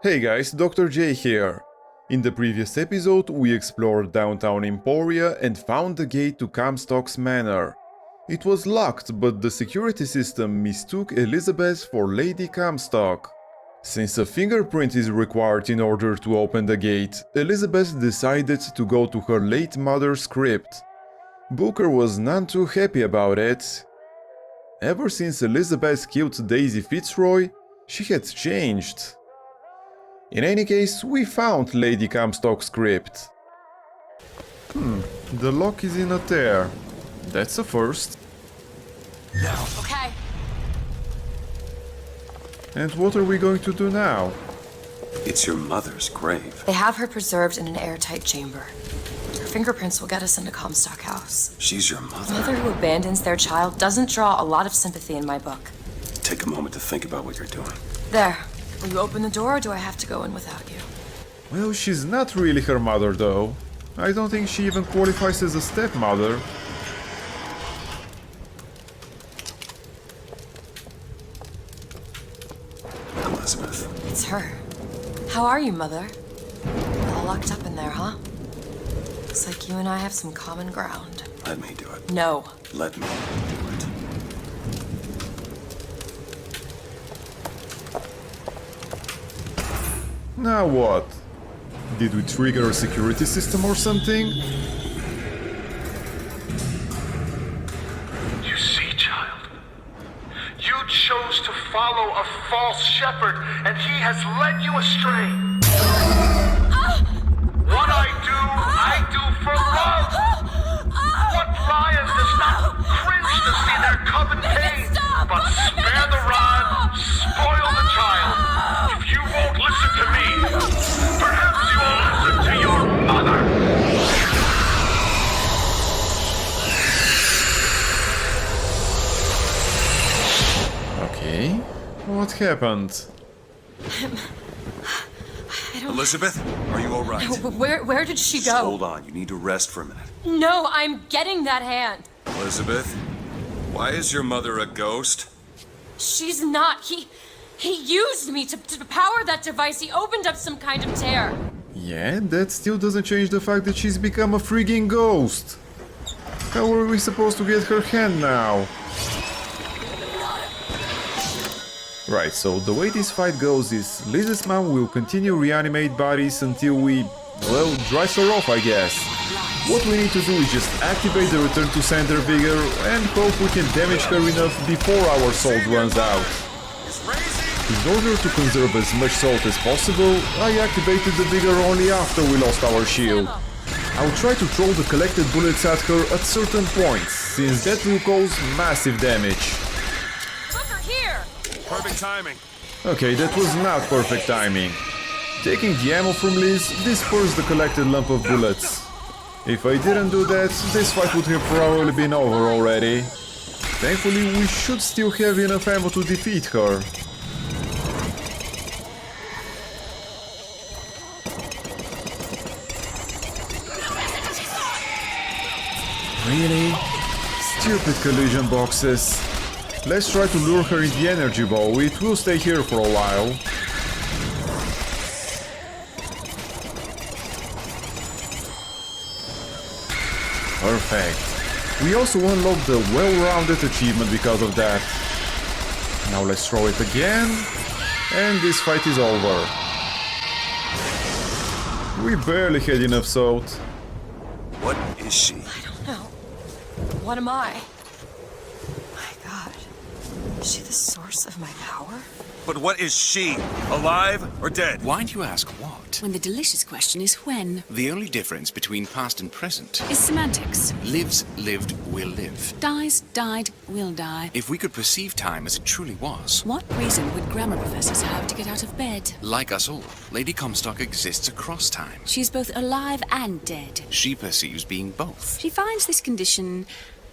Hey guys, Dr. J here. In the previous episode, we explored downtown Emporia and found the gate to Comstock's Manor. It was locked, but the security system mistook Elizabeth for Lady Comstock. Since a fingerprint is required in order to open the gate, Elizabeth decided to go to her late mother's crypt. Booker was none too happy about it. Ever since Elizabeth killed Daisy Fitzroy, she had changed. In any case, we found Lady Comstock's crypt. The lock is in a tear. That's a first. Okay. And what are we going to do now? It's your mother's grave. They have her preserved in an airtight chamber. Her fingerprints will get us into Comstock House. She's your A mother. mother who abandons their child doesn't draw a lot of sympathy in my book. Take a moment to think about what you're doing. There. Will you open the door or do I have to go in without you? Well, she's not really her mother though. I don't think she even qualifies as a stepmother. Elizabeth. It's her. How are you, Mother? All locked up in there, huh? Looks like you and I have some common ground. Let me do it. No. Let me do it. Now what? Did we trigger a security system or something? You see, child, you chose to follow a false shepherd, and he has led you astray. What I do for love. What lion does not cringe to see their cub in pain, but spare the rod, spoil the child. If you won't listen to me, perhaps you will listen to your mother. Okay. What happened? Elizabeth, are you all right? Where did she Just go? hold on. You need to rest for a minute. No, I'm getting that hand. Elizabeth, why is your mother a ghost? She's not. He used me to power that device. He opened up some kind of tear. Yeah, that still doesn't change the fact that she's become a freaking ghost. How are we supposed to get her hand now? Right, so the way this fight goes is Liz's mom will continue reanimate bodies until we, well, drives her off, I guess. What we need to do is just activate the return to sender vigor and hope we can damage her enough before our salt runs out. In order to conserve as much salt as possible, I activated the vigor only after we lost our shield. I'll try to throw the collected bullets at her at certain points, since that will cause massive damage. Booker, here! Perfect timing. Okay, that was not perfect timing. Taking the ammo from Liz dispersed the collected lump of bullets. If I didn't do that, this fight would have probably been over already. Thankfully, we should still have enough ammo to defeat her. Really? Stupid collision boxes. Let's try to lure her in the energy ball. It will stay here for a while. Perfect. We also unlocked the well-rounded achievement because of that. Now let's throw it again. And this fight is over. We barely had enough salt. What is she? I don't know. What am I? My God. Is she the source of my power? But what is she? Alive or dead? Why do you ask what? When the delicious question is when. The only difference between past and present Is semantics. lives, lived, will live. Dies, died, will die. If we could perceive time as it truly was, What reason would grammar professors have to get out of bed? like us all, Lady Comstock exists across time. She's both alive and dead. She perceives being both. She finds this condition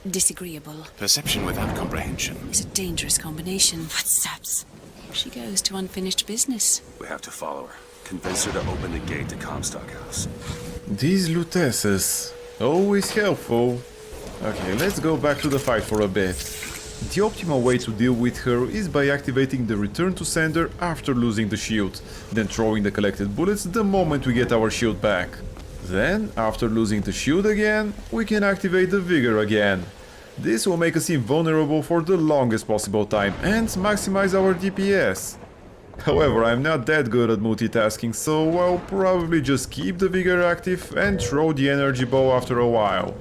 disagreeable. Perception without comprehension. It's a dangerous combination. Footsteps. She goes to unfinished business. We have to follow her. Convince her to open the gate to Comstock House. These lutesses. Always helpful. Okay, let's go back to the fight for a bit. The optimal way to deal with her is by activating the return to sender after losing the shield, then throwing the collected bullets the moment we get our shield back. Then, after losing the shield again, we can activate the vigor again. This will make us invulnerable for the longest possible time and maximize our DPS. However, I'm not that good at multitasking, so I'll probably just keep the vigor active and throw the energy bow after a while.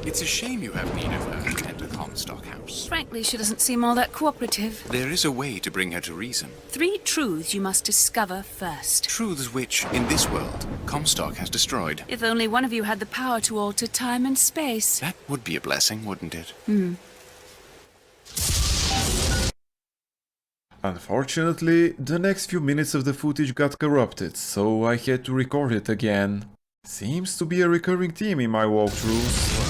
It's a shame you have need of her at the Comstock house. Frankly, she doesn't seem all that cooperative. There is a way to bring her to reason. 3 truths you must discover first. Truths which, in this world, Comstock has destroyed. If only one of you had the power to alter time and space. That would be a blessing, wouldn't it? Unfortunately, the next few minutes of the footage got corrupted, so I had to record it again. Seems to be a recurring theme in my walkthroughs.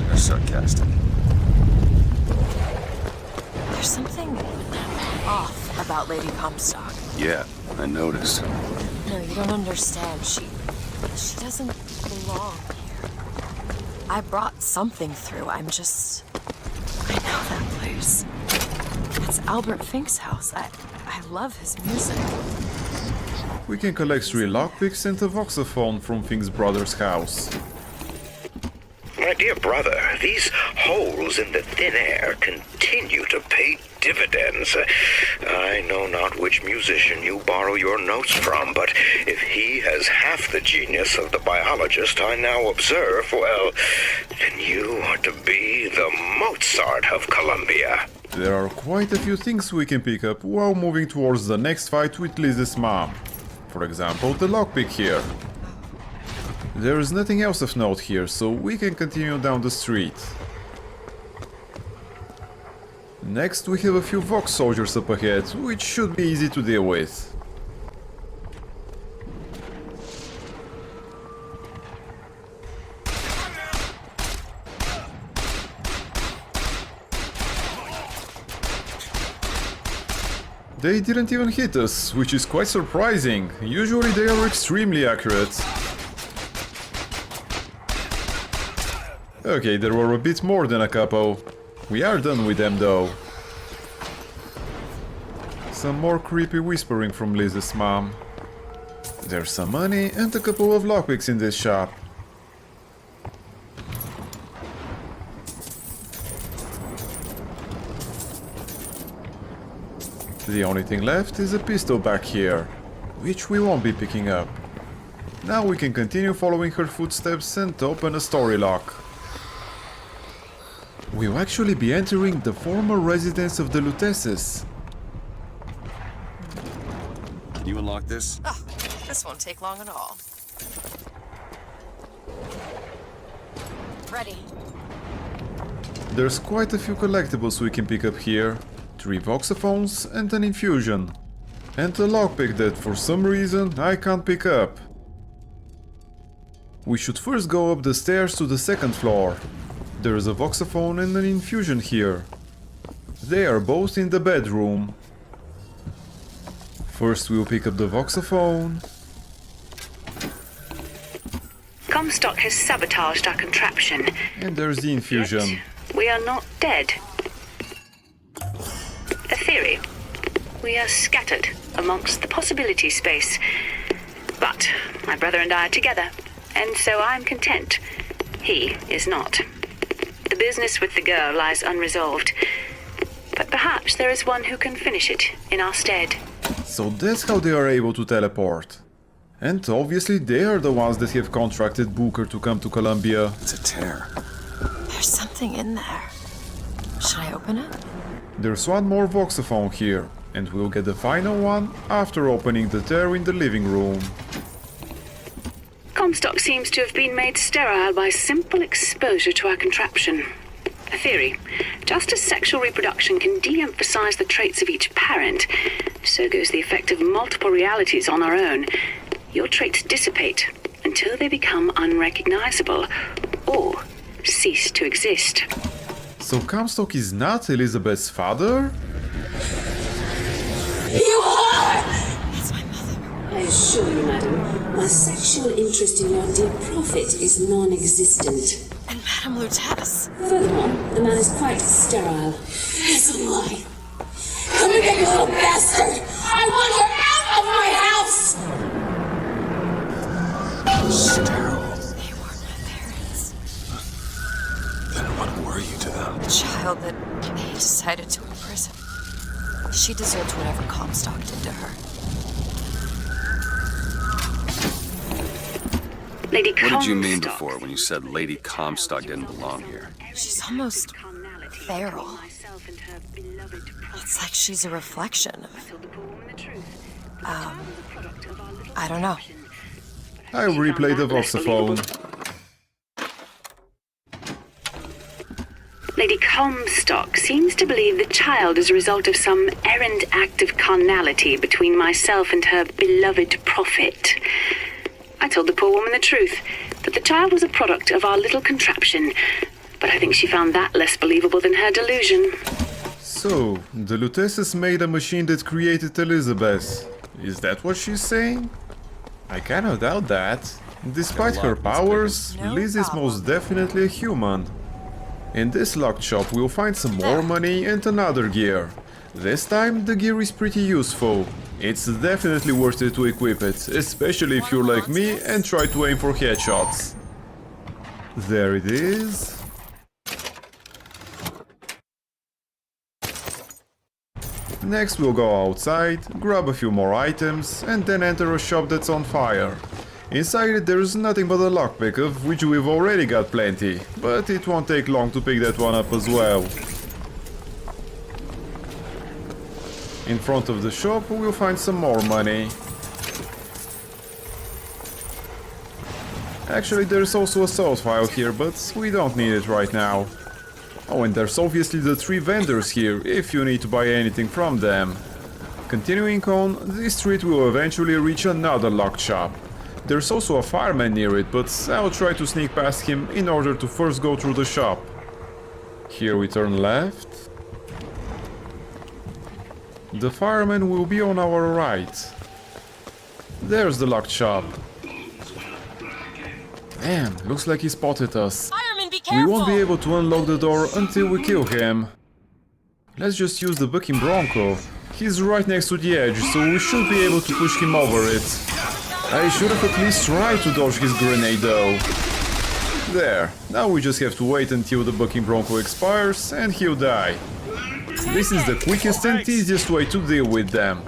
You're sarcastic. There's something off about Lady Comstock. Yeah, I noticed. No, you don't understand. She doesn't belong here. I brought something through. I know that place. It's Albert Fink's house. I love his music. We can collect 3 lockpicks and a voxophone from Fink's brother's house. My dear brother, these holes in the thin air continue to pay dividends. I know not which musician you borrow your notes from, but if he has half the genius of the biologist I now observe, well, then you are to be the Mozart of Columbia. There are quite a few things we can pick up while moving towards the next fight with Liz's mom. For example, the lockpick here. There is nothing else of note here, so we can continue down the street. Next we have a few Vox soldiers up ahead, which should be easy to deal with. They didn't even hit us, which is quite surprising. Usually they are extremely accurate. Okay, there were a bit more than a couple. We are done with them though. Some more creepy whispering from Liz's mom. There's some money and a couple of lockpicks in this shop. The only thing left is a pistol back here, which we won't be picking up. Now we can continue following her footsteps and open a story lock. We'll actually be entering the former residence of the Lutesses. Can you unlock this? Oh, this won't take long at all. Ready. There's quite a few collectibles we can pick up here. 3 voxophones and an infusion. And a lockpick that for some reason I can't pick up. We should first go up the stairs to the 2nd floor. There is a voxophone and an infusion here. They are both in the bedroom. First we'll pick up the voxophone. Comstock has sabotaged our contraption. And there's the infusion. Yet we are not dead. A theory. We are scattered amongst the possibility space. But my brother and I are together, and so I'm content. He is not. The business with the girl lies unresolved. But perhaps there is one who can finish it in our stead. So that's how they are able to teleport. And obviously they are the ones that have contracted Booker to come to Columbia. It's a tear. There's something in there. Should I open it? There's one more voxophone here, and we'll get the final one after opening the tear in the living room. Comstock seems to have been made sterile by simple exposure to our contraption. A theory. Just as sexual reproduction can de-emphasize the traits of each parent, so goes the effect of multiple realities on our own. Your traits dissipate until they become unrecognizable or cease to exist. So Comstock is not Elizabeth's father? You are! It's my mother. I assure you, madam, my sexual interest in your dear prophet is non-existent. And And Madame Lutece. Furthermore, the man is quite sterile. It's a lie. Come and get you little bastard! I want her out of my house! Sterile. They weren't my parents. Then what were you to them? The child that they decided to imprison. She deserves whatever Comstock did to her. Lady What did you mean Comstock. before when you said Lady Comstock didn't belong here? She's almost feral. It's like she's a reflection of... I don't know. I replay the voxophone. Lady Comstock seems to believe the child is a result of some errant act of carnality between myself and her beloved prophet. I told the poor woman the truth, that the child was a product of our little contraption, but I think she found that less believable than her delusion. So, the Luteces made a machine that created Elizabeth. Is that what she's saying? I kinda doubt that. Despite her powers, Liz is most definitely a human. In this locked shop we'll find some more money and another gear. This time the gear is pretty useful. It's definitely worth it to equip it, especially if you're like me and try to aim for headshots. There it is. Next we'll go outside, grab a few more items, and then enter a shop that's on fire. Inside it there's nothing but a lockpick, of which we've already got plenty, but it won't take long to pick that one up as well. In front of the shop we'll find some more money. Actually there's also a salt file here, but we don't need it right now. Oh, and there's obviously the 3 vendors here, if you need to buy anything from them. Continuing on, this street will eventually reach another locked shop. There's also a fireman near it, but I'll try to sneak past him in order to first go through the shop. Here we turn left. The fireman will be on our right. There's the locked shop. Damn, looks like he spotted us. Fireman, be We careful! won't be able to unlock the door until we kill him. Let's just use the bucking bronco. He's right next to the edge, so we should be able to push him over it. I should have at least tried to dodge his grenade though. There, now we just have to wait until the bucking bronco expires and he'll die. This is the quickest and easiest way to deal with them.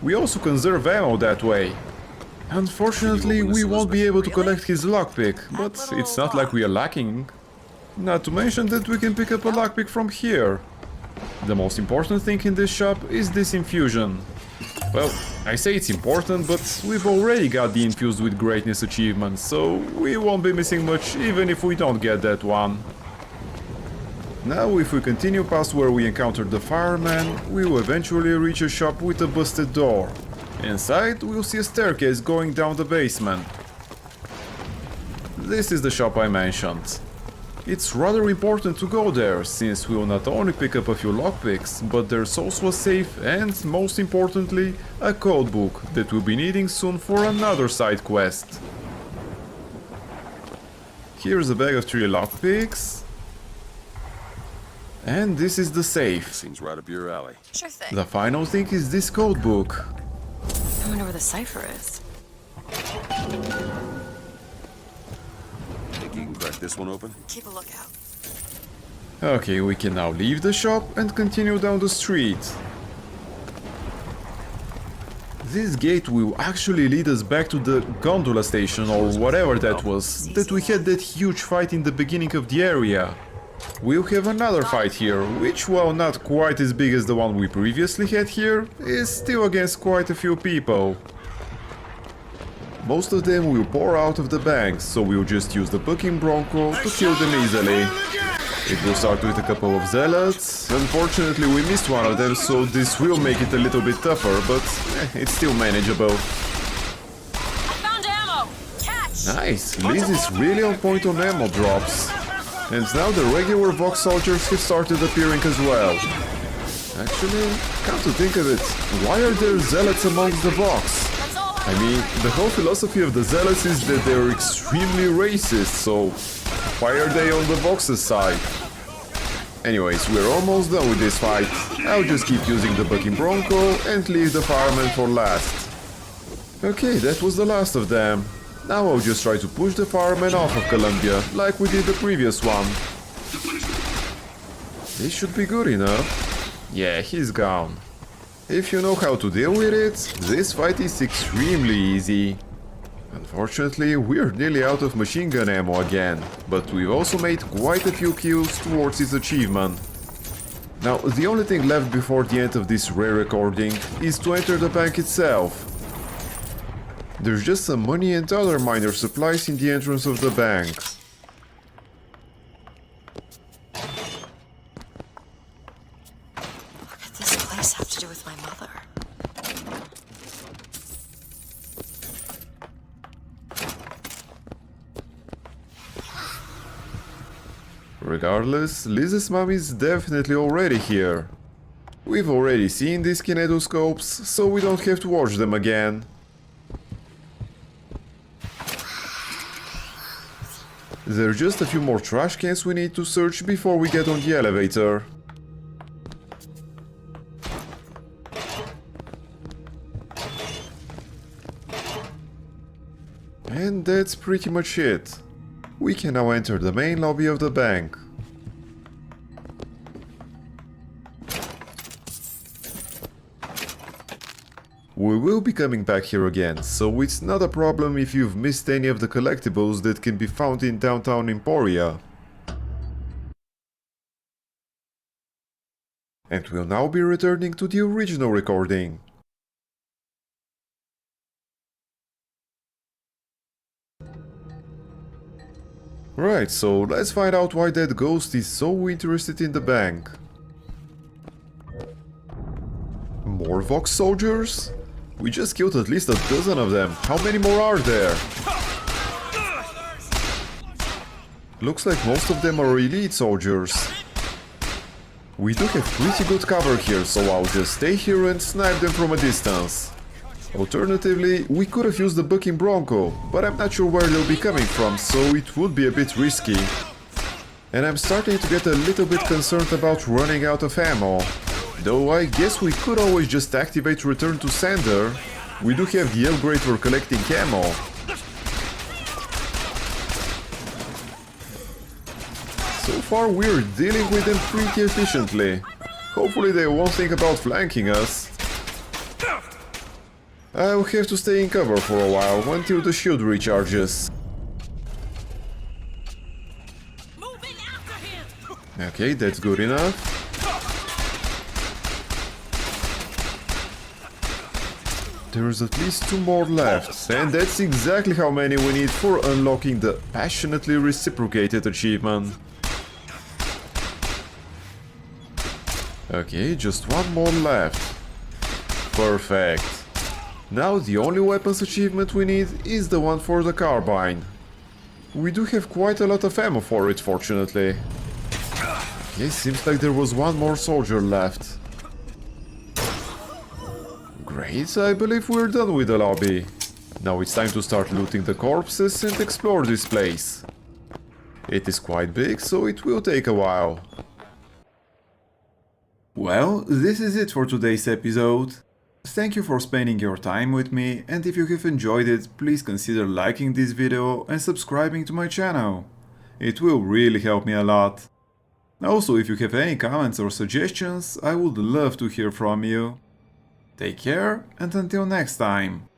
We also conserve ammo that way. Unfortunately, we won't be able to collect his lockpick, but it's not like we are lacking. Not to mention that we can pick up a lockpick from here. The most important thing in this shop is this infusion. Well, I say it's important, but we've already got the Infused with Greatness achievement, so we won't be missing much even if we don't get that one. Now, if we continue past where we encountered the fireman, we will eventually reach a shop with a busted door. Inside, we'll see a staircase going down the basement. This is the shop I mentioned. It's rather important to go there, since we'll not only pick up a few lockpicks, but there's also a safe and, most importantly, a codebook that we'll be needing soon for another side quest. Here's a bag of 3 lockpicks. And this is the safe. Seems right up your alley. Sure thing. The final thing is this codebook. I wonder where the cipher is. Think you can crack this one open? Keep a lookout. Okay, we can now leave the shop and continue down the street. This gate will actually lead us back to the gondola station or whatever that was, that we had that huge fight in the beginning of the area. We'll have another fight here, which, while not quite as big as the one we previously had here, is still against quite a few people. Most of them will pour out of the banks, so we'll just use the bucking bronco to kill them easily. It will start with a couple of zealots. Unfortunately we missed one of them, so this will make it a little bit tougher, but it's still manageable. I found ammo! Catch! Nice, Liz is really on point on ammo drops. And now the regular Vox soldiers have started appearing as well. Actually, come to think of it, why are there zealots amongst the Vox? I mean, the whole philosophy of the zealots is that they're extremely racist, so fire day on the Vox's side. Anyways, we're almost done with this fight. I'll just keep using the bucking bronco and leave the fireman for last. Okay, that was the last of them. Now I'll just try to push the fireman off of Columbia, like we did the previous one. This should be good enough. Yeah, he's gone. If you know how to deal with it, this fight is extremely easy. Unfortunately, we're nearly out of machine gun ammo again, but we've also made quite a few kills towards this achievement. Now, the only thing left before the end of this rare recording is to enter the bank itself. There's just some money and other minor supplies in the entrance of the bank. What could this place have to do with my mother? Regardless, Liz's mom is definitely already here. We've already seen these kinetoscopes, so we don't have to watch them again. There are just a few more trash cans we need to search before we get on the elevator. And that's pretty much it. We can now enter the main lobby of the bank. We will be coming back here again, so it's not a problem if you've missed any of the collectibles that can be found in downtown Emporia. And we'll now be returning to the original recording. Right, so let's find out why that ghost is so interested in the bank. More Vox soldiers? We just killed at least a dozen of them. How many more are there? Looks like most of them are elite soldiers. We do have pretty good cover here, so I'll just stay here and snipe them from a distance. Alternatively, we could have used the bucking bronco, but I'm not sure where they'll be coming from, so it would be a bit risky. And I'm starting to get a little bit concerned about running out of ammo. Though I guess we could always just activate Return to Sender. We do have the upgrade for collecting ammo. So far we're dealing with them pretty efficiently. Hopefully they won't think about flanking us. I'll have to stay in cover for a while until the shield recharges. Okay, that's good enough. There's at least 2 more left, and that's exactly how many we need for unlocking the Passionately Reciprocated achievement. Okay, just 1 more left. Perfect. Now the only weapons achievement we need is the one for the carbine. We do have quite a lot of ammo for it, fortunately. Okay, seems like there was 1 more soldier left. Great, I believe we're done with the lobby. Now it's time to start looting the corpses and explore this place. It is quite big, so it will take a while. Well, this is it for today's episode. Thank you for spending your time with me, and if you have enjoyed it, please consider liking this video and subscribing to my channel. It will really help me a lot. Also, if you have any comments or suggestions, I would love to hear from you. Take care, and until next time.